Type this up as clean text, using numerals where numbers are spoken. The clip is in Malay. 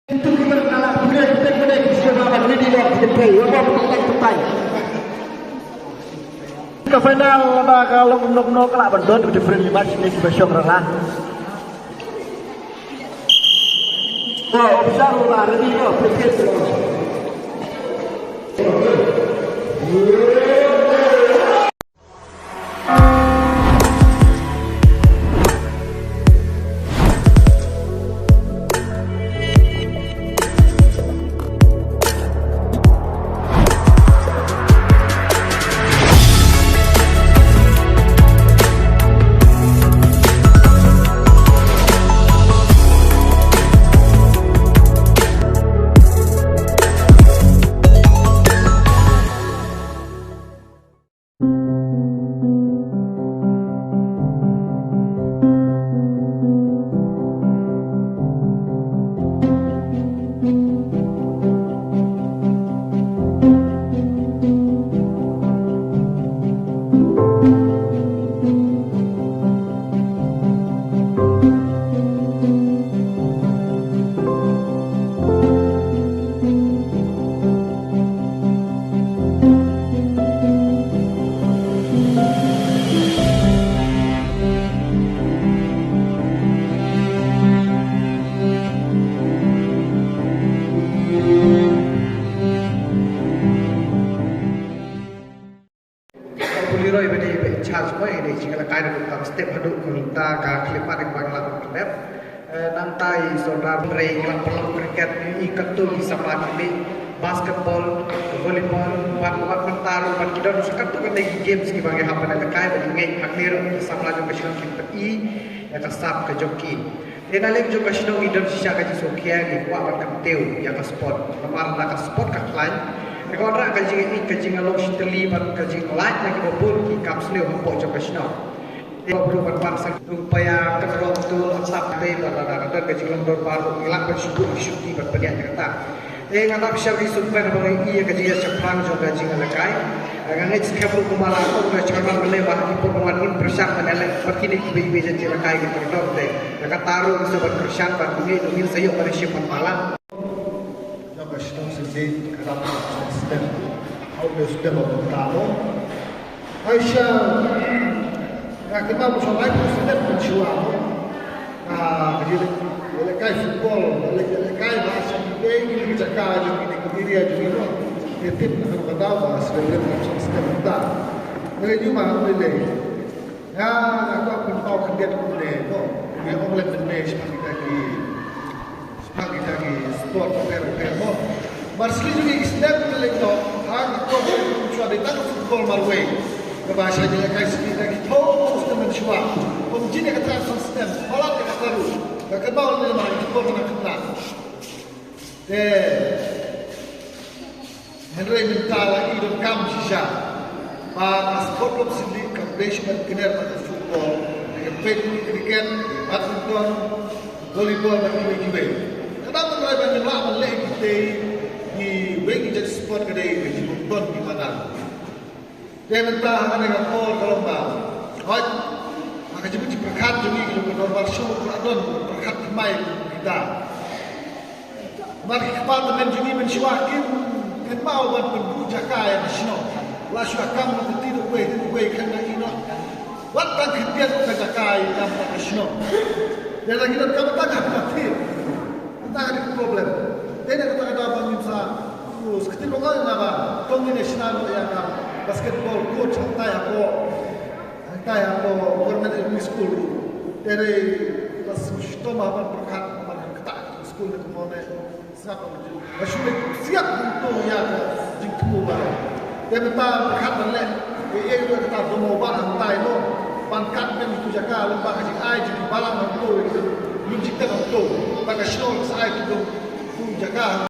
Itu kita kalah boleh kita lawan ini di luar kita play. Apa petai. Ke final apa kalau menok kelak berdon di friendly match ini besok lah. Oh, besar lah ini kok pikir. Puliroi bade charge ko ini jika kai nak step haduk kita ka klipat yang bangla klep nantai saudara mereka yang perlu kriket ini ketul di sepak ini basketball volleyball wat mentaru wat kita harus ketul kan lagi games sebagai apa nak kai bade ngai akhir sama lagi macam kita i yang kasap ke joki dan lagi juga sedang Indonesia kaji sokia di kuat kan teu yang ke sport lemar nak sport ka lain. Kalau nak kaji ini kaji ngalok siteli ban kaji lain lagi berbun ki kapsle hempok jok kasino. Dia perlu berpaksa upaya keterong tu atap deh pada kaji lembur baru hilang bersyukur syuti berpedian kata. Ngatap siapa di super bagi ia kaji ceprang jok kaji ngalakai. Ngangai sekepul kumala aku dah cakap melewah di pertemuan ini bersyak menelak berkini kibi jadi rakai kita dong deh. Dekat taruh sebab bersyak berkini demi sayuk bersyak malam. Questão se cada sistema ao meu sistema montado aí já que vamos falar do sistema continuado ele cai futebol ele cai baixa ninguém que já cai ele que diria de mim ele tem que dar uma segunda no sistema tá ele de uma ele agora com pau que dentro dele bom ele olha para nós kita lagi sport pero Marsli juga step lekto hang ko chua de tak football marway ke bahasa dia kai sini lagi to sistem chua pemjini kata sistem olah ke taru ke bawah ni mari ko mana kena de Henry mental lagi do kam sisa pa sport club sini ke basement kena pada football ke cricket badminton volleyball dan lain-lain. Kenapa mereka menyelah melek kita di bagi jadi sport kedai di Bukton di mana? Dia minta mereka call kalau mau. Hot, maka jemput berkat jadi kalau normal show peradon berkat kemai kita. Mari kepala dengan jadi mensyuakin kan mau buat penbuja kaya nasional. Lalu akan mengerti gue kena ino. Waktu kita kerja kaya yang nasional. Dan lagi kita tengah berarti. Tak ada problem. Dia nak kata apa minta terus. Ketika kau nak apa, kombinasi yang basketball coach hantai apa government ilmu school. Dari pas sistem apa berkat ketak school itu mana siapa menjadi. Maksudnya siap untuk yang jingkup baru. Dia minta berkat balik. Dia juga kata semua barang hantai lo. Pangkat kan itu jaga lembah haji ai jadi balang hantu itu. Belum cipta hantu. Maka show saya itu jaga